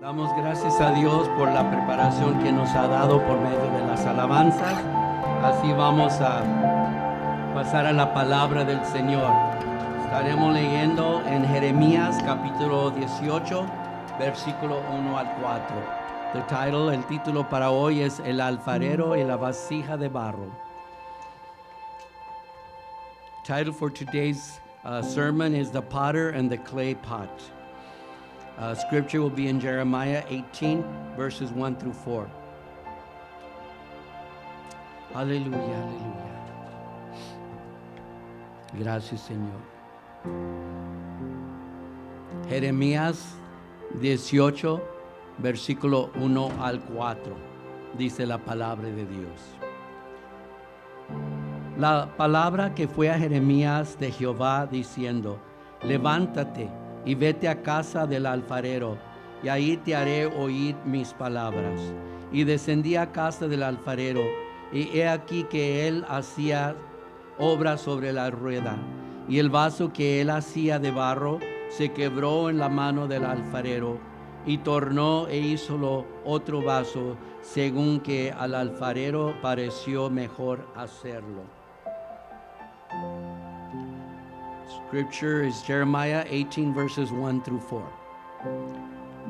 Damos gracias a Dios por la preparación que nos ha dado por medio de las alabanzas. Así vamos a pasar a la palabra del Señor. Estaremos leyendo en Jeremías capítulo 18, versículo 1 al 4. El título para hoy es El alfarero y la vasija de barro. Title for today's sermon is The Potter and the Clay Pot. Scripture will be in Jeremiah 18, verses 1 through 4. Aleluya, aleluya. Gracias, Señor. Jeremías 18, versículo 1 al 4. Dice la palabra de Dios. La palabra que fue a Jeremías de Jehová diciendo: levántate y vete a casa del alfarero, y ahí te haré oír mis palabras. Y descendí a casa del alfarero, y he aquí que él hacía obra sobre la rueda, y el vaso que él hacía de barro se quebró en la mano del alfarero, y tornó e hízolo otro vaso, según que al alfarero pareció mejor hacerlo. Scripture is Jeremiah 18, verses 1 through 4.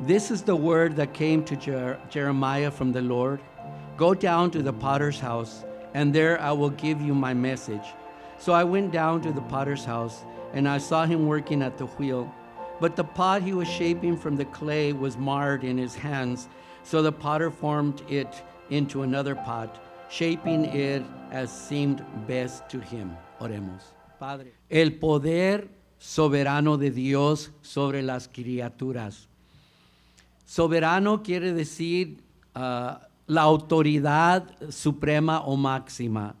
This is the word that came to Jeremiah from the Lord. Go down to the potter's house, and there I will give you my message. So I went down to the potter's house, and I saw him working at the wheel. But the pot he was shaping from the clay was marred in his hands. So the potter formed it into another pot, shaping it as seemed best to him. Oremos. Padre, el poder soberano de Dios sobre las criaturas. Soberano quiere decir la autoridad suprema o máxima.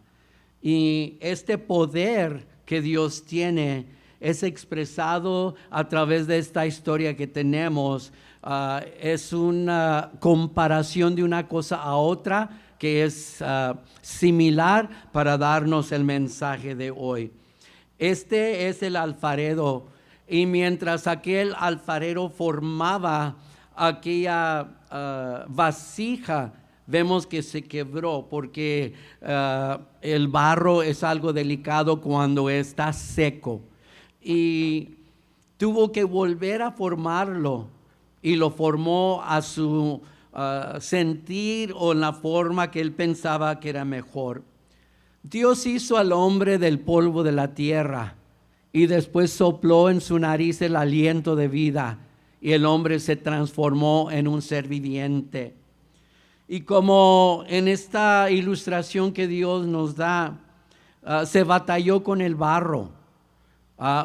Y este poder que Dios tiene es expresado a través de esta historia que tenemos. Es una comparación de una cosa a otra que es similar para darnos el mensaje de hoy. Este es el alfarero, y mientras aquel alfarero formaba aquella vasija, vemos que se quebró porque el barro es algo delicado cuando está seco, y tuvo que volver a formarlo, y lo formó a su sentir o en la forma que él pensaba que era mejor. Dios hizo al hombre del polvo de la tierra, y después sopló en su nariz el aliento de vida, y el hombre se transformó en un ser viviente. Y como en esta ilustración que Dios nos da, se batalló con el barro.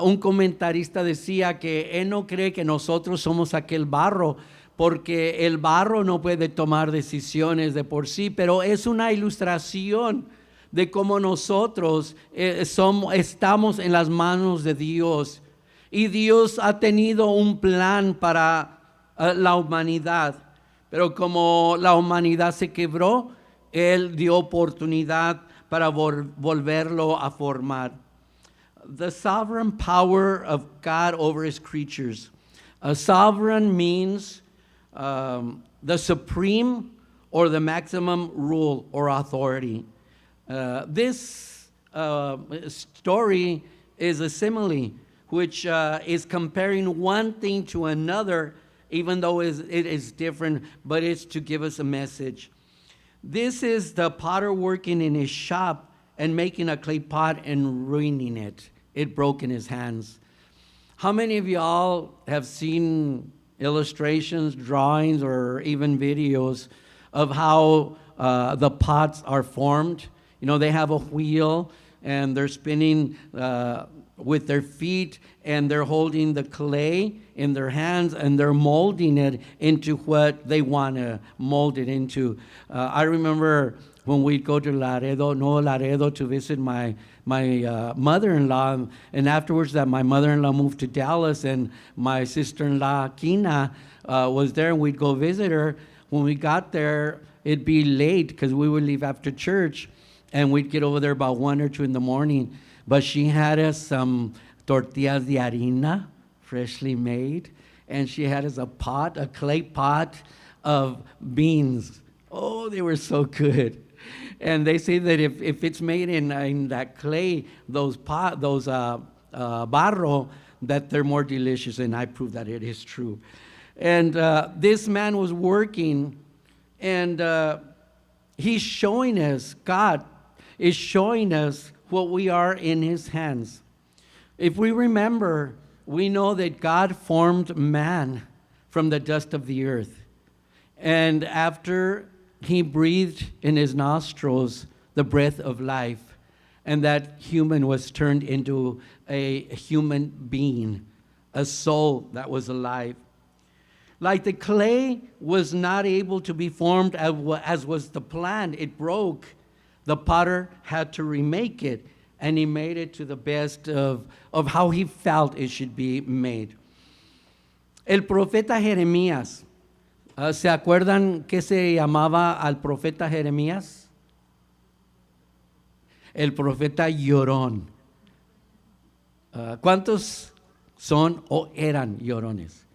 Un comentarista decía que él no cree que nosotros somos aquel barro, porque el barro no puede tomar decisiones de por sí, pero es una ilustración de cómo nosotros estamos en las manos de Dios, y Dios ha tenido un plan para la humanidad, pero como la humanidad se quebró, Él dio oportunidad para volverlo a formar. The sovereign power of God over His creatures. Sovereign means the supreme or the maximum rule or authority. This story is a simile, which is comparing one thing to another, even though it is different, but it's to give us a message. This is the potter working in his shop and making a clay pot and ruining it. It broke in his hands. How many of y'all have seen illustrations, drawings, or even videos of how the pots are formed? You know, they have a wheel and they're spinning with their feet, and they're holding the clay in their hands, and they're molding it into what they want to mold it into. I remember when we'd go to Laredo to visit my mother-in-law, and afterwards that my mother-in-law moved to Dallas, and my sister-in-law, Kina, was there, and we'd go visit her. When we got there, it'd be late because we would leave after church, and we'd get over there about 1 or 2 in the morning. But she had us some tortillas de harina, freshly made, and she had as a clay pot of beans. Oh, they were so good. And they say that if it's made in that clay, those barro, that they're more delicious, and I prove that it is true. And this man was working, and he's showing us, God is showing us what we are in his hands. If we remember, we know that God formed man from the dust of the earth. And after he breathed in his nostrils the breath of life, and that human was turned into a human being, a soul that was alive. Like the clay was not able to be formed as was the plan, it broke. The potter had to remake it, and he made it to the best of how he felt it should be made. El profeta Jeremías, ¿se acuerdan qué se llamaba al profeta Jeremías? El profeta llorón. ¿Cuántos son o eran llorones?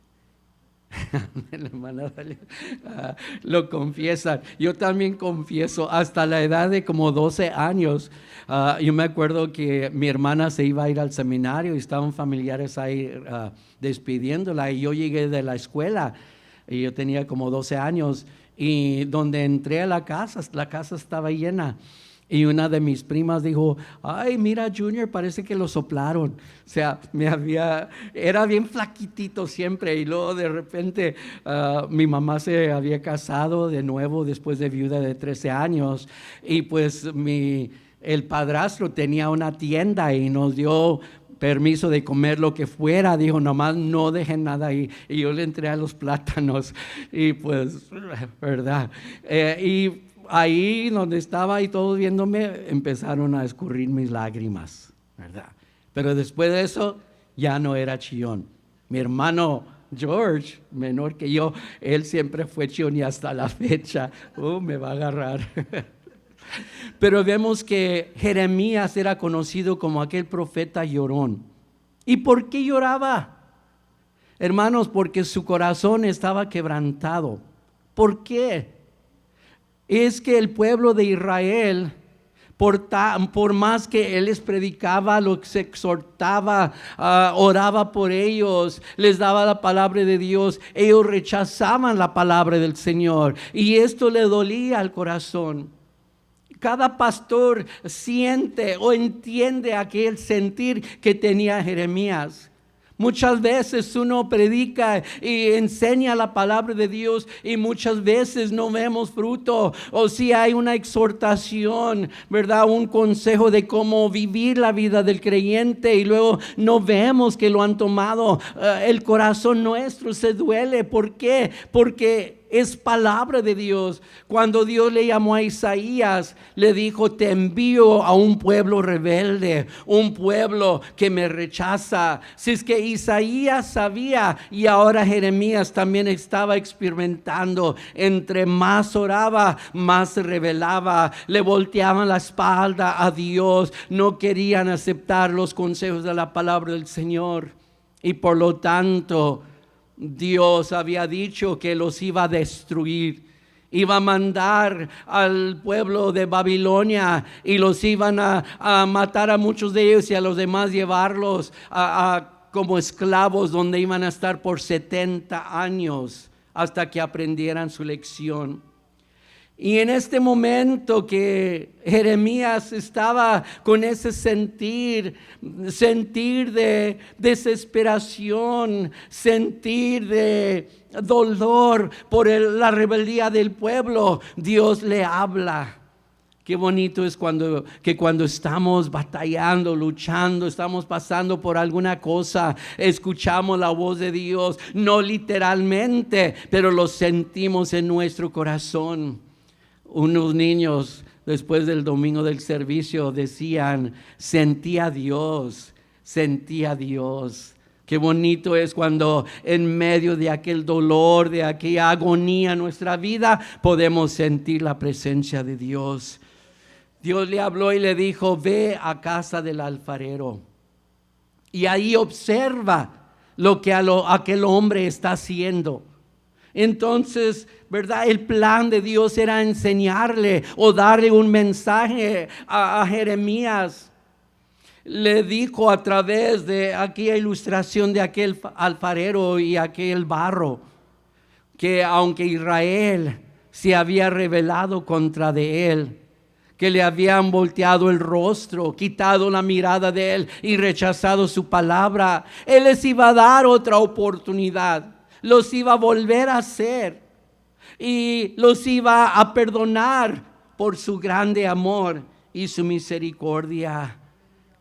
La hermana Dalia, lo confiesan. Yo también confieso, hasta la edad de como 12 años, yo me acuerdo que mi hermana se iba a ir al seminario y estaban familiares ahí despidiéndola, y yo llegué de la escuela y yo tenía como 12 años, y donde entré a la casa estaba llena. Y una de mis primas dijo, ay, mira, Junior, parece que lo soplaron. O sea, era bien flaquitito siempre. Y luego de repente mi mamá se había casado de nuevo después de viuda de 13 años. Y pues el padrastro tenía una tienda y nos dio permiso de comer lo que fuera. Dijo, nomás no dejen nada ahí. Y yo le entré a los plátanos. Y pues, ¿verdad? Y ahí donde estaba y todos viéndome, empezaron a escurrir mis lágrimas, ¿verdad? Pero después de eso, ya no era chillón. Mi hermano George, menor que yo, él siempre fue chillón, y hasta la fecha, me va a agarrar. Pero vemos que Jeremías era conocido como aquel profeta llorón. ¿Y por qué lloraba? Hermanos, porque su corazón estaba quebrantado. ¿Por qué? Es que el pueblo de Israel, por más que él les predicaba, los exhortaba, oraba por ellos, les daba la palabra de Dios, ellos rechazaban la palabra del Señor, y esto le dolía al corazón. Cada pastor siente o entiende aquel sentir que tenía Jeremías. Muchas veces uno predica y enseña la palabra de Dios, y muchas veces no vemos fruto, o si hay una exhortación, ¿verdad? Un consejo de cómo vivir la vida del creyente, y luego no vemos que lo han tomado. El corazón nuestro se duele. ¿Por qué? Porque es palabra de Dios. Cuando Dios le llamó a Isaías, le dijo, te envío a un pueblo rebelde, un pueblo que me rechaza. Si es que Isaías sabía, y ahora Jeremías también estaba experimentando, entre más oraba, más se rebelaba, le volteaban la espalda a Dios, no querían aceptar los consejos de la palabra del Señor, y por lo tanto Dios había dicho que los iba a destruir. Iba a mandar al pueblo de Babilonia, y los iban a matar a muchos de ellos, y a los demás llevarlos como esclavos, donde iban a estar por 70 años hasta que aprendieran su lección. Y en este momento que Jeremías estaba con ese sentir de desesperación, sentir de dolor por la rebeldía del pueblo, Dios le habla. Qué bonito es cuando estamos batallando, luchando, estamos pasando por alguna cosa, escuchamos la voz de Dios, no literalmente, pero lo sentimos en nuestro corazón. Unos niños, después del domingo del servicio, decían, sentía a Dios. Qué bonito es cuando en medio de aquel dolor, de aquella agonía en nuestra vida, podemos sentir la presencia de Dios. Dios le habló y le dijo, ve a casa del alfarero, y ahí observa lo que aquel hombre está haciendo. Entonces, ¿verdad? El plan de Dios era enseñarle o darle un mensaje a Jeremías. Le dijo a través de aquella ilustración de aquel alfarero y aquel barro, que aunque Israel se había rebelado contra de él, que le habían volteado el rostro, quitado la mirada de él y rechazado su palabra, él les iba a dar otra oportunidad, los iba a volver a hacer y los iba a perdonar por su grande amor y su misericordia.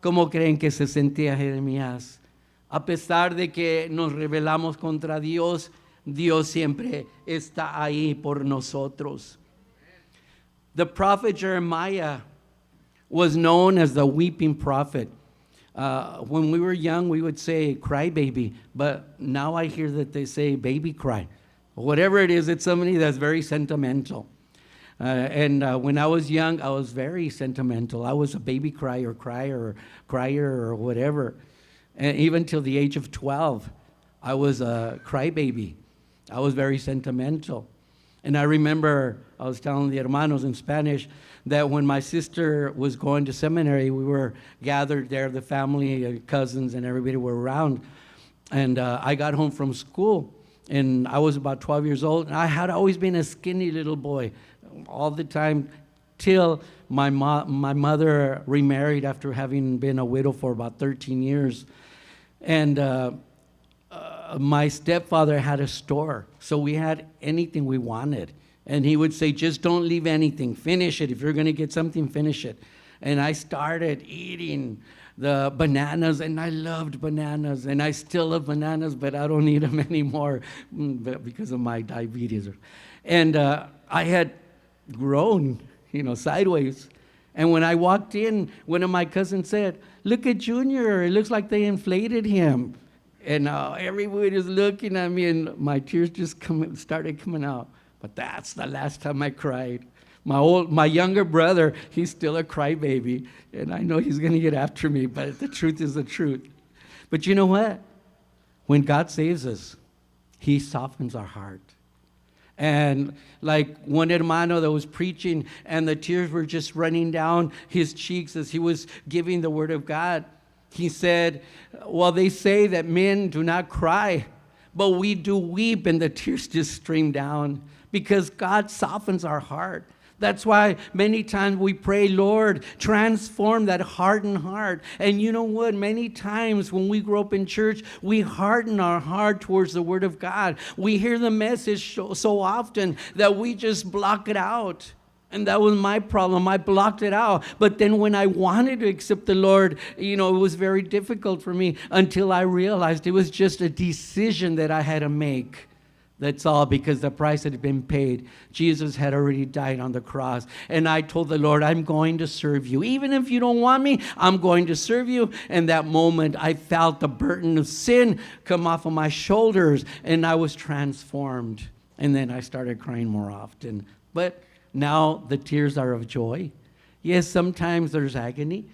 ¿Cómo creen que se sentía Jeremías? A pesar de que nos rebelamos contra Dios, Dios siempre está ahí por nosotros. The prophet Jeremiah was known as the weeping prophet. When we were young, we would say crybaby, but now I hear that they say baby cry. Whatever it is, it's somebody that's very sentimental. When I was young, I was very sentimental. I was a baby crier or whatever. And even till the age of 12, I was a crybaby. I was very sentimental. And I remember I was telling the hermanos in Spanish that when my sister was going to seminary, we were gathered there, the family, cousins, and everybody were around. And I got home from school, and I was about 12 years old. And I had always been a skinny little boy all the time till my mother remarried after having been a widow for about 13 years. And my stepfather had a store, so we had anything we wanted. And he would say, just don't leave anything. Finish it. If you're going to get something, finish it. And I started eating the bananas, and I loved bananas. And I still love bananas, but I don't eat them anymore because of my diabetes. And I had grown, sideways. And when I walked in, one of my cousins said, look at Junior. It looks like they inflated him. And everybody was looking at me, and my tears just started coming out. But that's the last time I cried. My younger brother, he's still a crybaby, and I know he's going to get after me, but the truth is the truth. But you know what? When God saves us, he softens our heart. And like one hermano that was preaching, and the tears were just running down his cheeks as he was giving the word of God. He said, well, they say that men do not cry, but we do weep, and the tears just stream down because God softens our heart. That's why many times we pray, Lord, transform that hardened heart. And you know what? Many times when we grow up in church, we harden our heart towards the Word of God. We hear the message so often that we just block it out. And that was my problem. I blocked it out. But then when I wanted to accept the Lord, it was very difficult for me until I realized it was just a decision that I had to make. That's all, because the price had been paid. Jesus had already died on the cross. And I told the Lord, I'm going to serve you. Even if you don't want me, I'm going to serve you. And that moment, I felt the burden of sin come off of my shoulders, and I was transformed. And then I started crying more often. But now the tears are of joy. Yes, sometimes there's agony.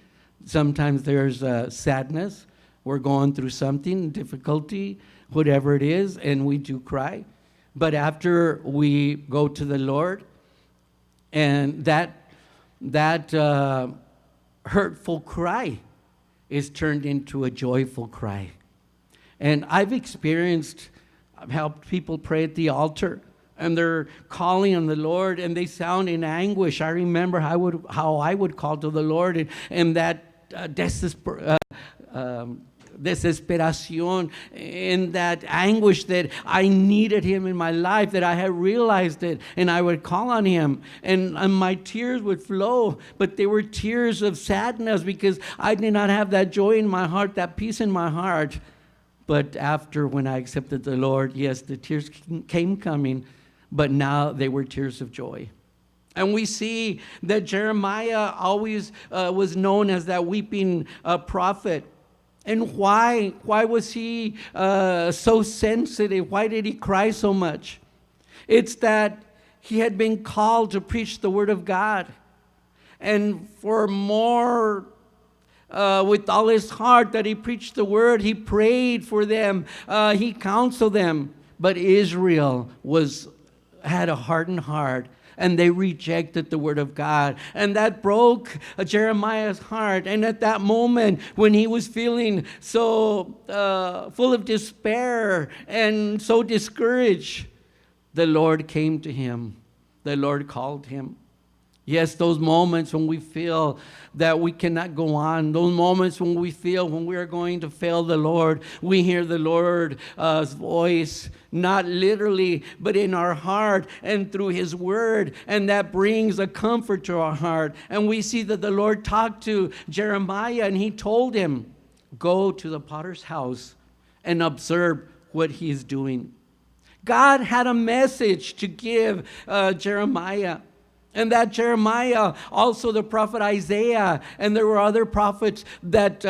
Sometimes there's sadness. We're going through something, difficulty, whatever it is, and we do cry. But after we go to the Lord, and that hurtful cry is turned into a joyful cry. And I've helped people pray at the altar, and they're calling on the Lord, and they sound in anguish. I remember how I would call to the Lord, and that desesperación, in that anguish that I needed him in my life, that I had realized it, and I would call on him, and my tears would flow, but they were tears of sadness because I did not have that joy in my heart, that peace in my heart. But after, when I accepted the Lord, yes, the tears came coming, but now they were tears of joy. And we see that Jeremiah always was known as that weeping prophet. And why was he so sensitive? Why did he cry so much? It's that he had been called to preach the word of God. And for more with all his heart that he preached the word. He prayed for them. He counseled them. But Israel had a hardened heart, and they rejected the word of God. And that broke Jeremiah's heart. And at that moment, when he was feeling so full of despair and so discouraged, the Lord came to him. The Lord called him. Yes, those moments when we feel that we cannot go on, those moments when we feel when we are going to fail the Lord, we hear the Lord's voice, not literally, but in our heart and through his word. And that brings a comfort to our heart. And we see that the Lord talked to Jeremiah, and he told him, go to the potter's house and observe what he is doing. God had a message to give Jeremiah. And that Jeremiah, also the prophet Isaiah, and there were other prophets that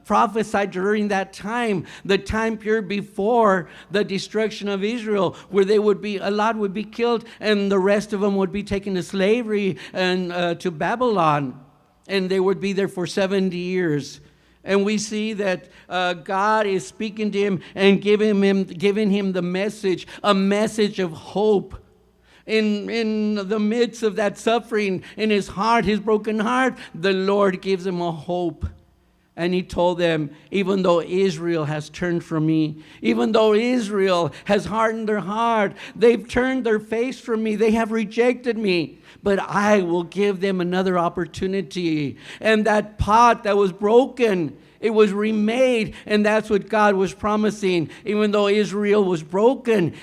prophesied during that time, the time period before the destruction of Israel, where a lot would be killed, and the rest of them would be taken to slavery and to Babylon, and they would be there for 70 years. And we see that God is speaking to him and giving him the message, a message of hope. In the midst of that suffering, in his heart, his broken heart, the Lord gives him a hope. And he told them, even though Israel has turned from me, even though Israel has hardened their heart, they've turned their face from me, they have rejected me, but I will give them another opportunity. And that pot that was broken, it was remade, and that's what God was promising. Even though Israel was broken,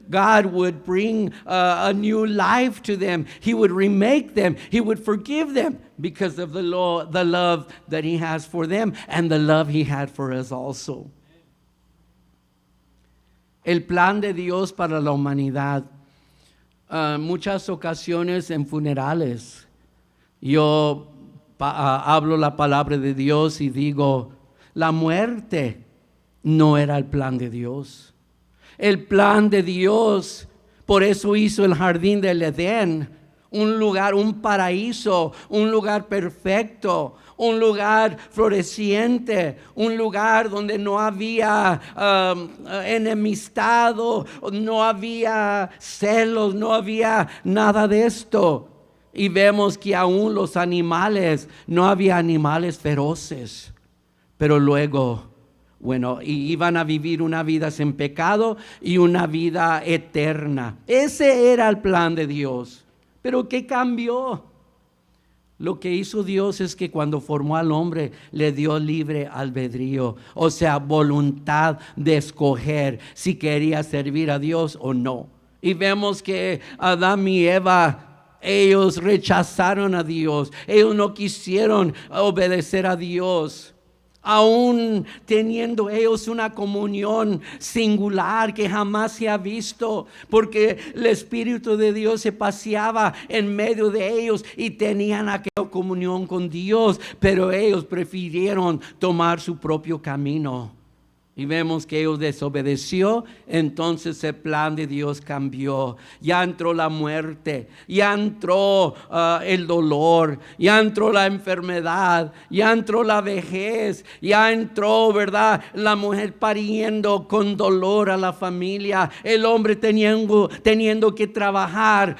God would bring a new life to them. He would remake them. He would forgive them because of the love that he has for them and the love he had for us also. El plan de Dios para la humanidad. Muchas ocasiones en funerales, yo hablo la palabra de Dios y digo, la muerte no era el plan de Dios. El plan de Dios, por eso hizo el jardín del Edén, un lugar, un paraíso, un lugar perfecto, un lugar floreciente, un lugar donde no había enemistad, no había celos, no había nada de esto. Y vemos que aún los animales, no había animales feroces, pero luego, iban a vivir una vida sin pecado y una vida eterna. Ese era el plan de Dios. Pero ¿qué cambió? Lo que hizo Dios es que cuando formó al hombre, le dio libre albedrío, o sea, voluntad de escoger si quería servir a Dios o no. Y vemos que Adán y Eva, ellos rechazaron a Dios. Ellos no quisieron obedecer a Dios. Aún teniendo ellos una comunión singular que jamás se ha visto, porque el Espíritu de Dios se paseaba en medio de ellos y tenían aquella comunión con Dios, pero ellos prefirieron tomar su propio camino. Y vemos que ellos desobedeció, entonces el plan de Dios cambió. Ya entró la muerte, ya entró el dolor, ya entró la enfermedad, ya entró la vejez, ya entró, ¿verdad?, la mujer pariendo con dolor a la familia, el hombre teniendo que trabajar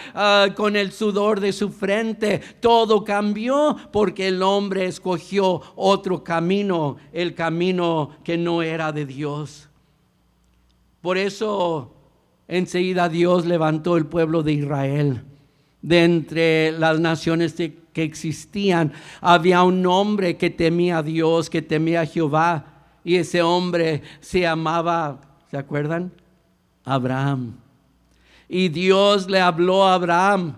con el sudor de su frente. Todo cambió porque el hombre escogió otro camino, el camino que no era de Dios. Por eso enseguida Dios levantó el pueblo de Israel. De entre las naciones que existían, había un hombre que temía a Dios, que temía a Jehová, y ese hombre se llamaba, ¿se acuerdan? Abraham. Y Dios le habló a Abraham.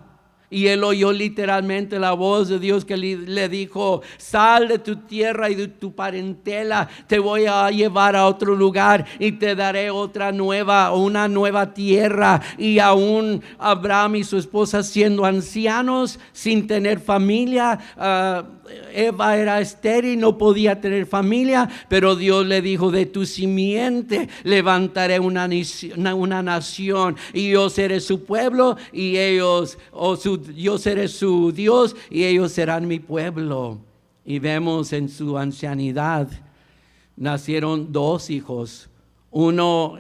Y él oyó literalmente la voz de Dios que le dijo: sal de tu tierra y de tu parentela, te voy a llevar a otro lugar y te daré una nueva tierra. Y aún Abraham y su esposa siendo ancianos, sin tener familia, Eva era estéril, no podía tener familia, pero Dios le dijo: de tu simiente levantaré una nación, y yo seré su pueblo, y yo seré su Dios, y ellos serán mi pueblo. y vemos en su ancianidad, nacieron 2 hijos, uno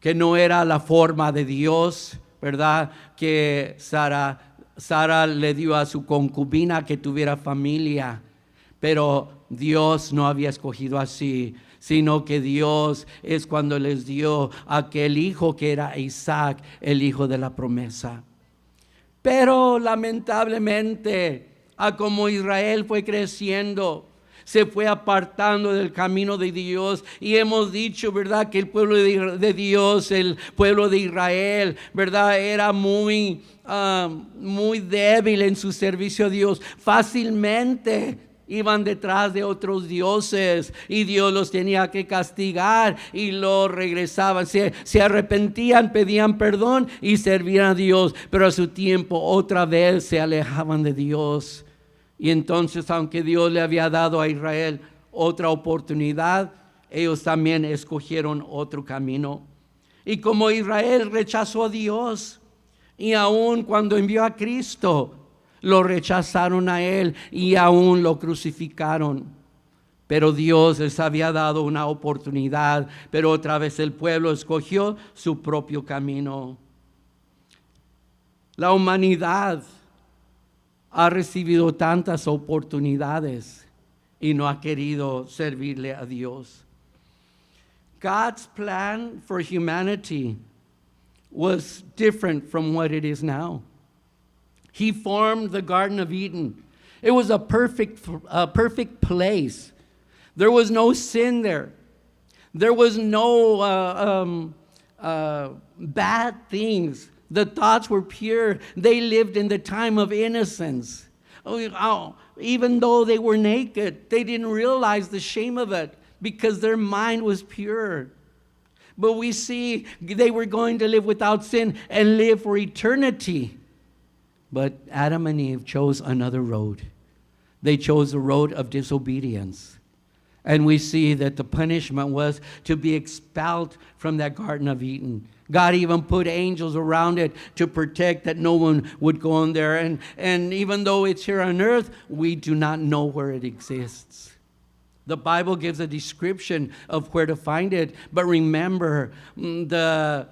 que no era la forma de Dios, ¿verdad? Que Sara le dio a su concubina que tuviera familia, pero Dios no había escogido así, sino que Dios es cuando les dio aquel hijo que era Isaac, el hijo de la promesa. Pero lamentablemente, a como Israel fue creciendo, se fue apartando del camino de Dios, y hemos dicho, ¿verdad?, que el pueblo de Dios, el pueblo de Israel, ¿verdad?, era muy débil en su servicio a Dios. Fácilmente iban detrás de otros dioses y Dios los tenía que castigar y los regresaban, se arrepentían, pedían perdón y servían a Dios, pero a su tiempo otra vez se alejaban de Dios. Y entonces, aunque Dios le había dado a Israel otra oportunidad, ellos también escogieron otro camino. Y como Israel rechazó a Dios, y aún cuando envió a Cristo, lo rechazaron a Él y aún lo crucificaron. Pero Dios les había dado una oportunidad, pero otra vez el pueblo escogió su propio camino. La humanidad ha recibido tantas oportunidades y no ha querido servirle a Dios. God's plan for humanity was different from what it is now. He formed the Garden of Eden. It was a perfect place. There was no sin there. There was no bad things. The thoughts were pure. They lived in the time of innocence. Even though they were naked, they didn't realize the shame of it because their mind was pure. But we see they were going to live without sin and live for eternity. But Adam and Eve chose another road. They chose the road of disobedience. And we see that the punishment was to be expelled from that Garden of Eden. God even put angels around it to protect that no one would go in there. And even though it's here on earth, we do not know where it exists. The Bible gives a description of where to find it. But remember, the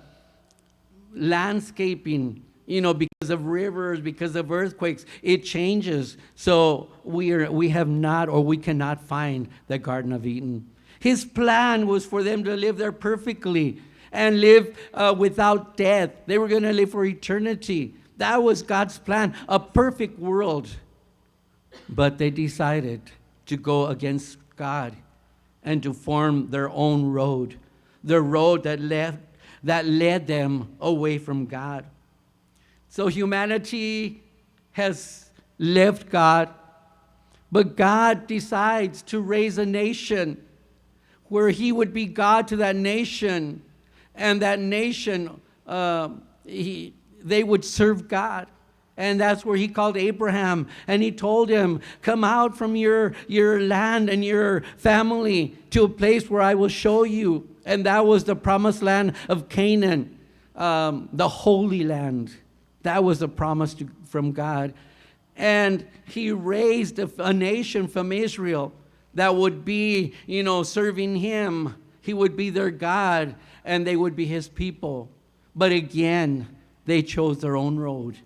landscaping, because of rivers, because of earthquakes, it changes. So we have not, or we cannot find the Garden of Eden. His plan was for them to live there perfectly and live without death. They were going to live for eternity. That was God's plan, a perfect world. But they decided to go against God and to form their own road, the road that led them away from God. So humanity has left God, but God decides to raise a nation where He would be God to that nation, and that nation, they would serve God. And that's where He called Abraham, and He told him, come out from your land and your family to a place where I will show you. And that was the promised land of Canaan, the Holy Land. That was a promise from God. And He raised a nation from Israel that would be, serving Him. He would be their God, and they would be His people. But again, they chose their own road,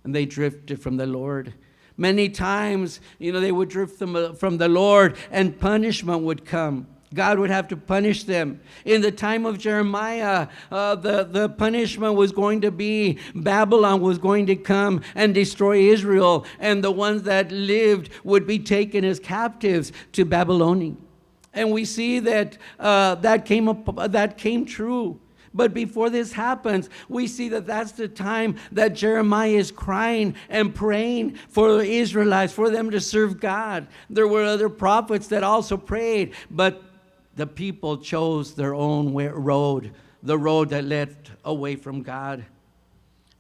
and they drifted from the Lord. Many times, they would drift from the Lord, and punishment would come. God would have to punish them. In the time of Jeremiah, the punishment was going to be Babylon was going to come and destroy Israel, and the ones that lived would be taken as captives to Babylon. And we see that that came true. But before this happens, we see that that's the time that Jeremiah is crying and praying for the Israelites, for them to serve God. There were other prophets that also prayed, but the people chose their own road, the road that led away from God.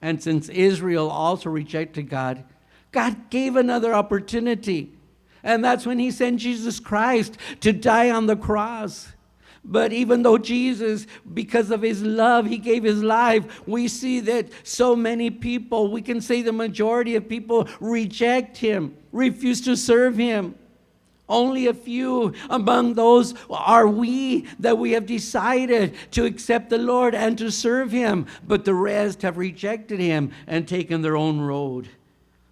And since Israel also rejected God, God gave another opportunity. And that's when He sent Jesus Christ to die on the cross. But even though Jesus, because of His love, He gave His life, we see that so many people, we can say the majority of people, reject Him, refuse to serve Him. Only a few among those are we that we have decided to accept the Lord and to serve Him. But the rest have rejected Him and taken their own road.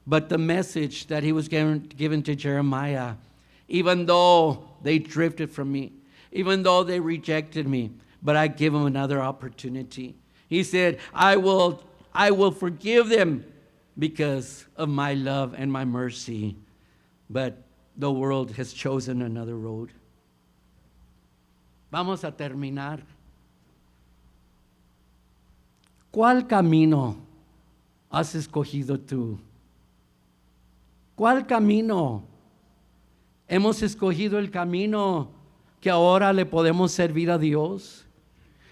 But the message that He was given to Jeremiah, even though they drifted from me, even though they rejected me, but I give them another opportunity. He said, I will forgive them because of my love and my mercy. But the world has chosen another road. Vamos a terminar. ¿Cuál camino has escogido tú? ¿Cuál camino? Hemos escogido el camino que ahora le podemos servir a Dios.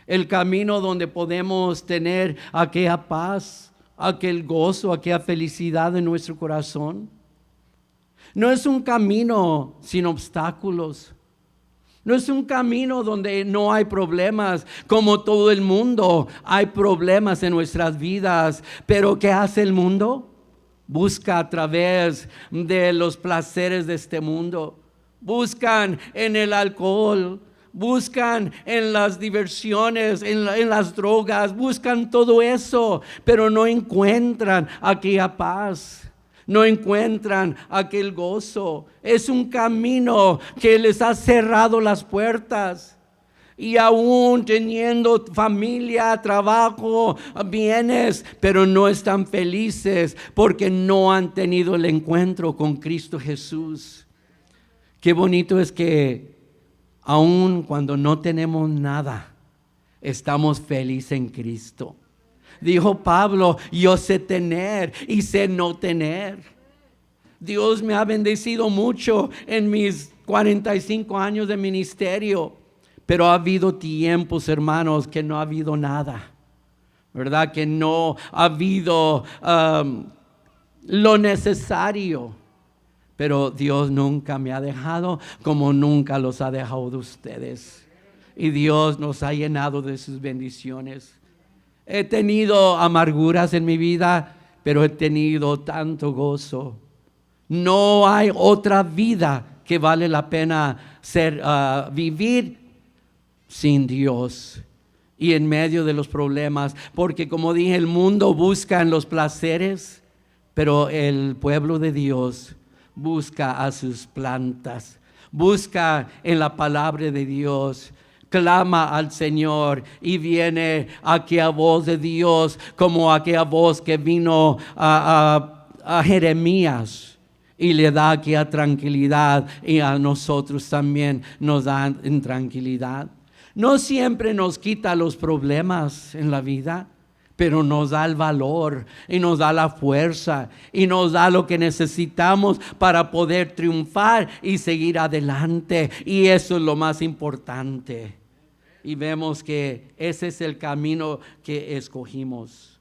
El camino donde podemos tener aquella paz, aquel gozo, aquella felicidad en nuestro corazón. No es un camino sin obstáculos. No es un camino donde no hay problemas. Como todo el mundo, hay problemas en nuestras vidas. Pero ¿qué hace el mundo? Busca a través de los placeres de este mundo. Buscan en el alcohol. Buscan en las diversiones, en las drogas. Buscan todo eso. Pero no encuentran aquella paz. No encuentran aquel gozo. Es un camino que les ha cerrado las puertas. Y aún teniendo familia, trabajo, bienes, pero no están felices porque no han tenido el encuentro con Cristo Jesús. Qué bonito es que aún cuando no tenemos nada, estamos felices en Cristo. Dijo Pablo, yo sé tener y sé no tener. Dios me ha bendecido mucho en mis 45 años de ministerio, pero ha habido tiempos, hermanos, que no ha habido nada, ¿verdad? Que no ha habido lo necesario. Pero Dios nunca me ha dejado como nunca los ha dejado de ustedes. Y Dios nos ha llenado de sus bendiciones. He tenido amarguras en mi vida, pero he tenido tanto gozo. No hay otra vida que vale la pena vivir sin Dios y en medio de los problemas. Porque como dije, el mundo busca en los placeres, pero el pueblo de Dios busca a sus plantas, busca en la palabra de Dios. Clama al Señor y viene aquella voz de Dios como aquella voz que vino a Jeremías y le da aquella tranquilidad, y a nosotros también nos da tranquilidad. No siempre nos quita los problemas en la vida, pero nos da el valor y nos da la fuerza y nos da lo que necesitamos para poder triunfar y seguir adelante. Y eso es lo más importante. Y vemos que ese es el camino que escogimos.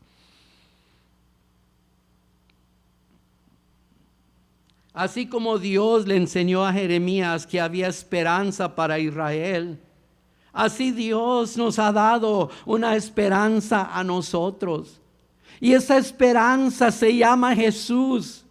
Así como Dios le enseñó a Jeremías que había esperanza para Israel, así Dios nos ha dado una esperanza a nosotros. Y esa esperanza se llama Jesús.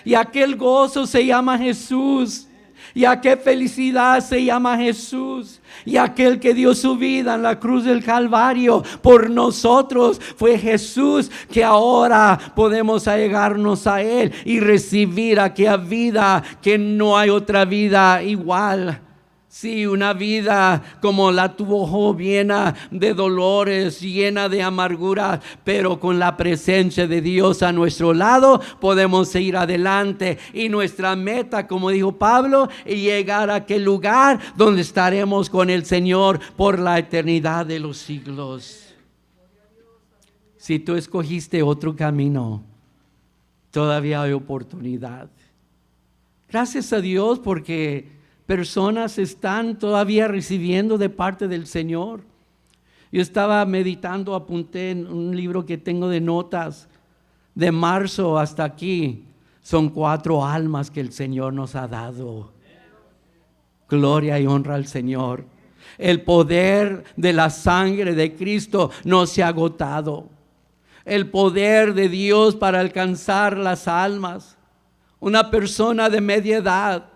Y aquel gozo se llama Jesús. Y aquella felicidad se llama Jesús. Y aquel que dio su vida en la cruz del Calvario por nosotros fue Jesús, que ahora podemos allegarnos a Él y recibir aquella vida que no hay otra vida igual. Sí, una vida como la tuvo Job, llena de dolores, llena de amargura, pero con la presencia de Dios a nuestro lado podemos seguir adelante. Y nuestra meta, como dijo Pablo, es llegar a aquel lugar donde estaremos con el Señor por la eternidad de los siglos. Si tú escogiste otro camino, todavía hay oportunidad. Gracias a Dios porque personas están todavía recibiendo de parte del Señor. Yo estaba meditando, apunté en un libro que tengo de notas. De marzo hasta aquí son 4 almas que el Señor nos ha dado. Gloria y honra al Señor. El poder de la sangre de Cristo no se ha agotado. El poder de Dios para alcanzar las almas. Una persona de media edad,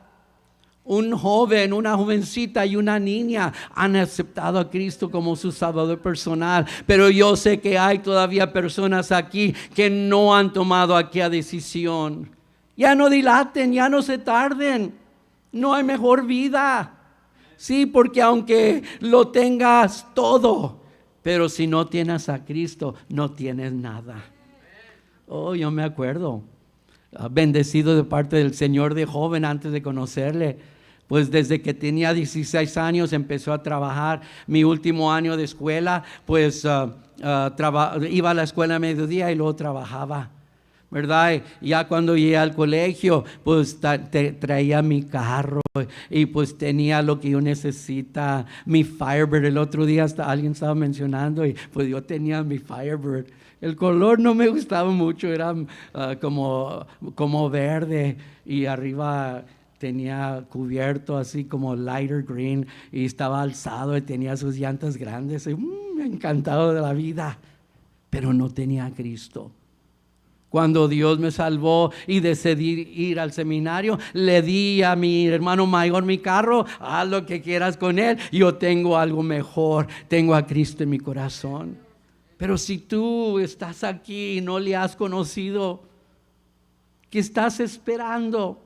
Un joven, una jovencita y una niña han aceptado a Cristo como su Salvador personal. Pero yo sé que hay todavía personas aquí que no han tomado aquella decisión. Ya no dilaten, ya no se tarden. No hay mejor vida. Sí, porque aunque lo tengas todo, pero si no tienes a Cristo, no tienes nada. Oh, yo me acuerdo, bendecido de parte del Señor de joven antes de conocerle. Pues desde que tenía 16 años empezó a trabajar. Mi último año de escuela, pues iba a la escuela a mediodía y luego trabajaba, ¿verdad? Y ya cuando llegué al colegio, pues traía mi carro y pues tenía lo que yo necesita, mi Firebird. El otro día alguien estaba mencionando y pues yo tenía mi Firebird. El color no me gustaba mucho, era como verde y arriba tenía cubierto así como lighter green y estaba alzado y tenía sus llantas grandes. Y, encantado de la vida, pero no tenía a Cristo. Cuando Dios me salvó y decidí ir al seminario, le di a mi hermano mayor mi carro. Haz lo que quieras con él, yo tengo algo mejor, tengo a Cristo en mi corazón. Pero si tú estás aquí y no le has conocido, ¿qué estás esperando?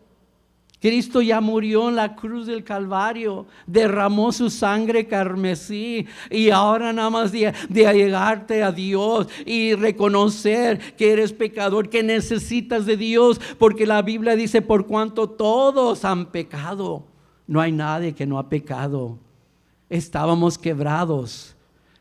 Cristo ya murió en la cruz del Calvario, derramó su sangre carmesí y ahora nada más de allegarte a Dios y reconocer que eres pecador, que necesitas de Dios, porque la Biblia dice: por cuanto todos han pecado, no hay nadie que no ha pecado. Estábamos quebrados,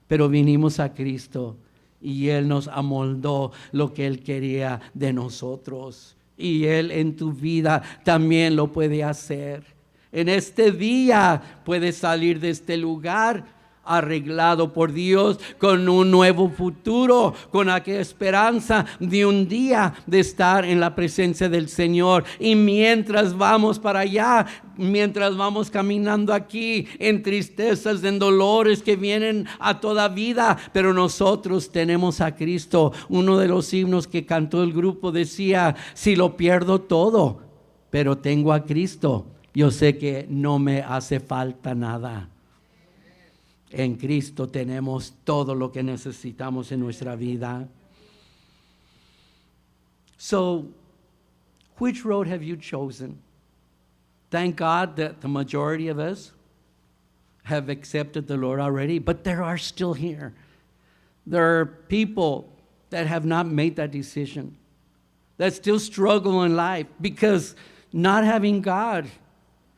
pero vinimos a Cristo y Él nos amoldó lo que Él quería de nosotros. Y Él en tu vida también lo puede hacer. En este día puedes salir de este lugar arreglado por Dios, con un nuevo futuro, con aquella esperanza de un día de estar en la presencia del Señor. Y mientras vamos para allá, mientras vamos caminando aquí en tristezas, en dolores que vienen a toda vida, pero nosotros tenemos a Cristo. Uno de los himnos que cantó el grupo decía: si lo pierdo todo, pero tengo a Cristo, yo sé que no me hace falta nada. En Cristo tenemos todo lo que necesitamos en nuestra vida. So, which road have you chosen? Thank God that the majority of us have accepted the Lord already, but there are still here. There are people that have not made that decision, that still struggle in life, because not having God,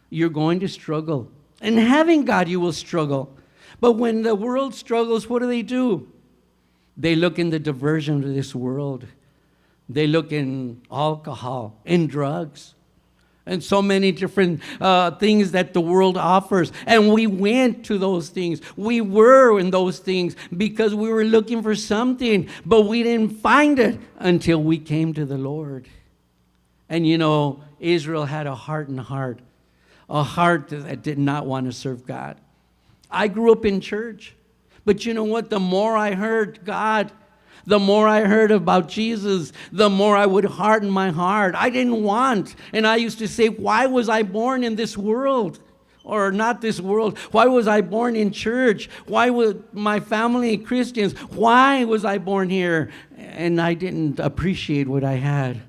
you're going to struggle. And having God, you will struggle. But when the world struggles, what do? They look in the diversion of this world. They look in alcohol, in drugs, and so many different things that the world offers. And we went to those things. We were in those things because we were looking for something, but we didn't find it until we came to the Lord. And you know, Israel had a hardened heart, a heart that did not want to serve God. I grew up in church, but you know what? The more I heard God, the more I heard about Jesus, the more I would harden my heart. I didn't want, and I used to say, why was I born in this world? Or not this world. Why was I born in church? Why was my family Christians? Why was I born here? And I didn't appreciate what I had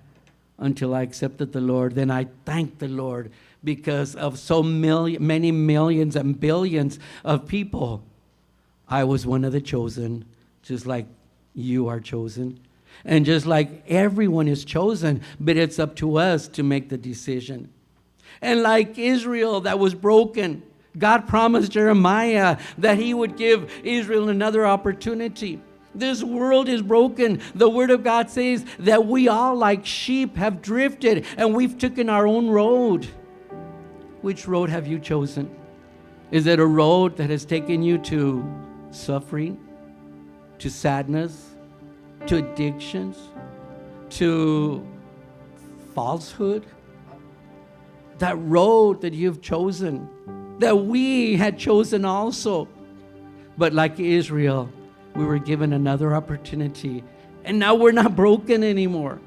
until I accepted the Lord. Then I thanked the Lord, because of so many millions and billions of people, I was one of the chosen, just like you are chosen. And just like everyone is chosen, but it's up to us to make the decision. And like Israel that was broken, God promised Jeremiah that He would give Israel another opportunity. This world is broken. The Word of God says that we all like sheep have drifted and we've taken our own road. Which road have you chosen? Is it a road that has taken you to suffering, to sadness, to addictions, to falsehood? That road that you've chosen, that we had chosen also. But like Israel, we were given another opportunity. And now we're not broken anymore.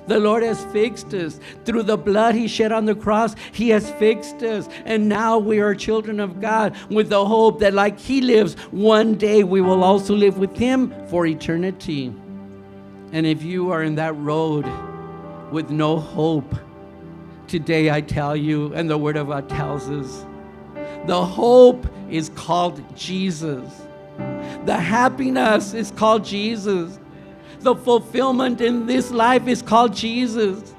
The Lord has fixed us. Through the blood He shed on the cross, He has fixed us. And now we are children of God with the hope that like He lives, one day we will also live with Him for eternity. And if you are in that road with no hope, today I tell you, and the Word of God tells us, the hope is called Jesus. The happiness is called Jesus. The fulfillment in this life is called Jesus.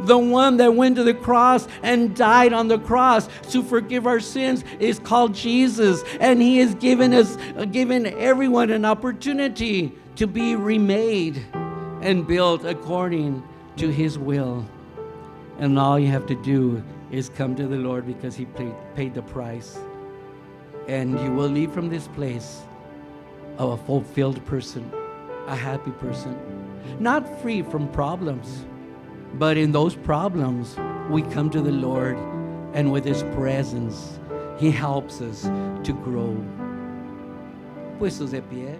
The one that went to the cross and died on the cross to forgive our sins is called Jesus. And He has given everyone an opportunity to be remade and built according to His will. And all you have to do is come to the Lord because He paid the price. And you will leave from this place a fulfilled person, a happy person, not free from problems, but in those problems we come to the Lord, and with His presence He helps us to grow. Puestos de pie.